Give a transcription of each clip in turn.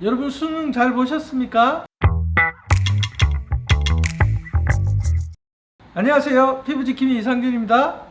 여러분 수능 잘 보셨습니까? 안녕하세요. 피부지킴이 이상준입니다.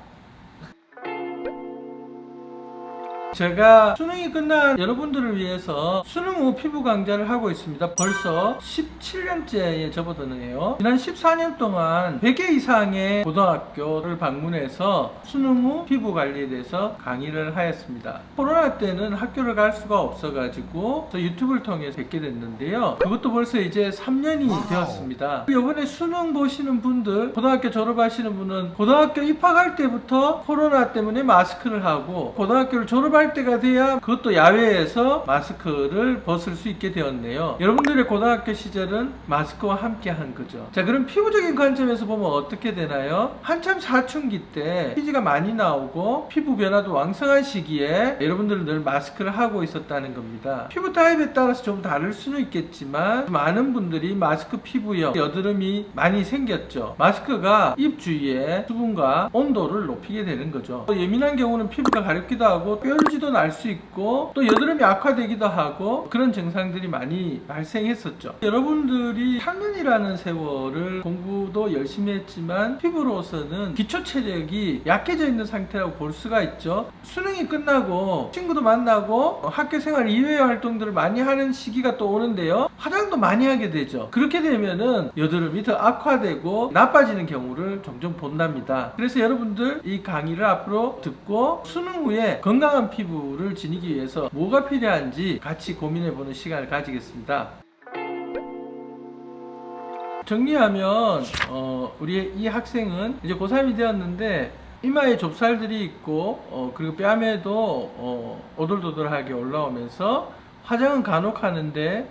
제가 수능이 끝난 여러분들을 위해서 수능 후 피부 강좌를 하고 있습니다. 벌써 17년째에 접어드네요. 지난 14년 동안 100개 이상의 고등학교를 방문해서 수능 후 피부 관리에 대해서 강의를 하였습니다. 코로나 때는 학교를 갈 수가 없어가지고 유튜브를 통해서 뵙게 됐는데요. 그것도 벌써 이제 3년이 되었습니다. 이번에 수능 보시는 분들, 고등학교 졸업하시는 분은 고등학교 입학할 때부터 코로나 때문에 마스크를 하고, 고등학교를 졸업할 때가 돼야 그것도 야외에서 마스크를 벗을 수 있게 되었네요. 여러분들의 고등학교 시절은 마스크와 함께 한 거죠. 자, 그럼 피부적인 관점에서 보면 어떻게 되나요? 한참 사춘기 때 피지가 많이 나오고 피부 변화도 왕성한 시기에 여러분들은 늘 마스크를 하고 있었다는 겁니다. 피부 타입에 따라서 좀 다를 수는 있겠지만 많은 분들이 마스크 피부염, 여드름이 많이 생겼죠. 마스크가 입 주위에 수분과 온도를 높이게 되는 거죠. 또 예민한 경우는 피부가 가렵기도 하고 뾰루지도 날 수 있고, 또 여드름이 악화되기도 하고, 그런 증상들이 많이 발생했었죠. 여러분들이 학년이라는 세월을 공부도 열심히 했지만 피부로서는 기초 체력이 약해져 있는 상태라고 볼 수가 있죠. 수능이 끝나고 친구도 만나고 학교 생활 이외의 활동들을 많이 하는 시기가 또 오는데요. 화장도 많이 하게 되죠. 그렇게 되면은 여드름이 더 악화되고 나빠지는 경우를 종종 본답니다. 그래서 여러분들 이 강의를 앞으로 듣고 수능 후에 건강한 피부를 지니기 위해서 뭐가 필요한지 같이 고민해보는 시간을 가지겠습니다. 정리하면 우리 이 학생은 이제 고3이 되었는데 이마에 좁쌀들이 있고 그리고 뺨에도 오돌도돌하게 올라오면서 화장은 간혹 하는데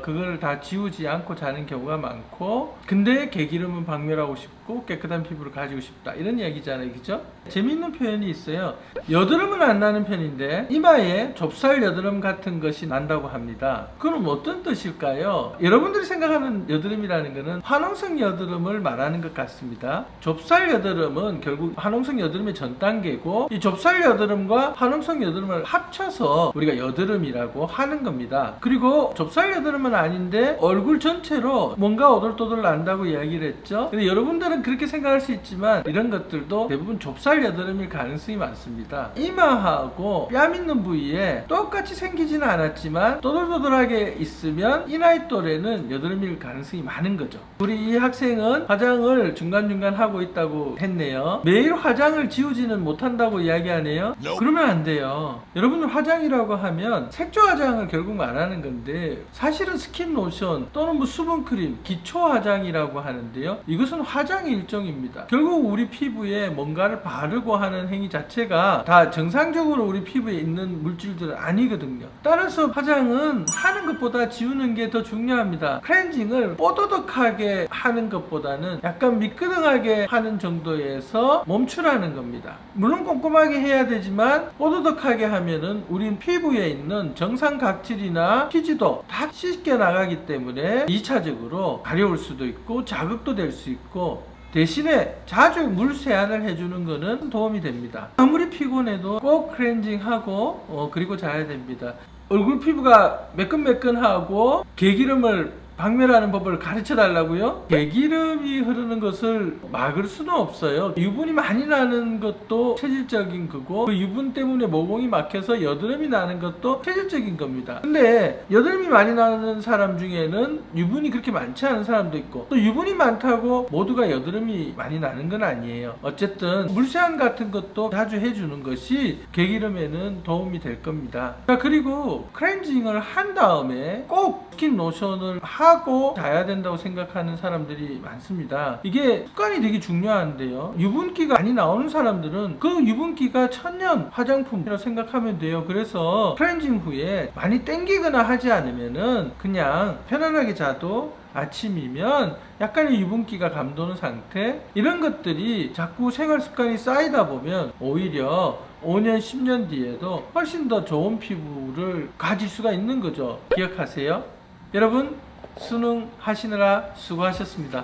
그걸 다 지우지 않고 자는 경우가 많고, 근데 개기름은 박멸하고 싶고 깨끗한 피부를 가지고 싶다, 이런 이야기잖아요, 그죠? 재미있는 표현이 있어요. 여드름은 안 나는 편인데 이마에 좁쌀 여드름 같은 것이 난다고 합니다. 그럼 어떤 뜻일까요? 여러분들이 생각하는 여드름이라는 것은 화농성 여드름을 말하는 것 같습니다. 좁쌀 여드름은 결국 화농성 여드름의 전 단계고, 이 좁쌀 여드름과 화농성 여드름을 합쳐서 우리가 여드름이라고 하는 겁니다. 그리고 좁쌀 여드름은 아닌데 얼굴 전체로 뭔가 오돌도돌 난다고 이야기를 했죠. 근데 여러분들은 그렇게 생각할 수 있지만 이런 것들도 대부분 좁쌀 여드름일 가능성이 많습니다. 이마하고 뺨 있는 부위에 똑같이 생기지는 않았지만 또돌도돌하게 있으면 이 나이 또래는 여드름일 가능성이 많은 거죠. 우리 이 학생은 화장을 중간중간 하고 있다고 했네요. 매일 화장을 지우지는 못한다고 이야기하네요. 그러면 안 돼요. 여러분들 화장이라고 하면 색조 화장을 결국 말하는 건데, 사실은 스킨 로션 또는 뭐 수분크림, 기초 화장이라고 하는데요. 이것은 화장의 일종입니다. 결국 우리 피부에 뭔가를 바르고 하는 행위 자체가 다 정상적으로 우리 피부에 있는 물질들은 아니거든요. 따라서 화장은 하는 것보다 지우는 게 더 중요합니다. 클렌징을 뽀드득하게 하는 것보다는 약간 미끄덩하게 하는 정도에서 멈추라는 겁니다. 물론 꼼꼼하게 해야 되지만 뽀드득하게 하면은 우리 피부에 있는 정상 각질이나 피지도 다 씻겨 나가기 때문에 2차적으로 가려울 수도 있고 자극도 될 수 있고, 대신에 자주 물 세안을 해주는 것은 도움이 됩니다. 아무리 피곤해도 꼭 클렌징하고 그리고 자야 됩니다. 얼굴 피부가 매끈매끈하고 개기름을 박멸하는 법을 가르쳐 달라고요? 개기름이 흐르는 것을 막을 수는 없어요. 유분이 많이 나는 것도 체질적인 거고, 그 유분 때문에 모공이 막혀서 여드름이 나는 것도 체질적인 겁니다. 근데 여드름이 많이 나는 사람 중에는 유분이 그렇게 많지 않은 사람도 있고, 또 유분이 많다고 모두가 여드름이 많이 나는 건 아니에요. 어쨌든 물세안 같은 것도 자주 해주는 것이 개기름에는 도움이 될 겁니다. 자, 그리고 클렌징을 한 다음에 꼭 스킨 로션을 하고 자야 된다고 생각하는 사람들이 많습니다. 이게 습관이 되게 중요한데요. 유분기가 많이 나오는 사람들은 그 유분기가 천연 화장품이라고 생각하면 돼요. 그래서 클렌징 후에 많이 땡기거나 하지 않으면은 그냥 편안하게 자도 아침이면 약간의 유분기가 감도는 상태, 이런 것들이 자꾸 생활 습관이 쌓이다 보면 오히려 5년, 10년 뒤에도 훨씬 더 좋은 피부를 가질 수가 있는 거죠. 기억하세요? 여러분, 수능 하시느라 수고하셨습니다.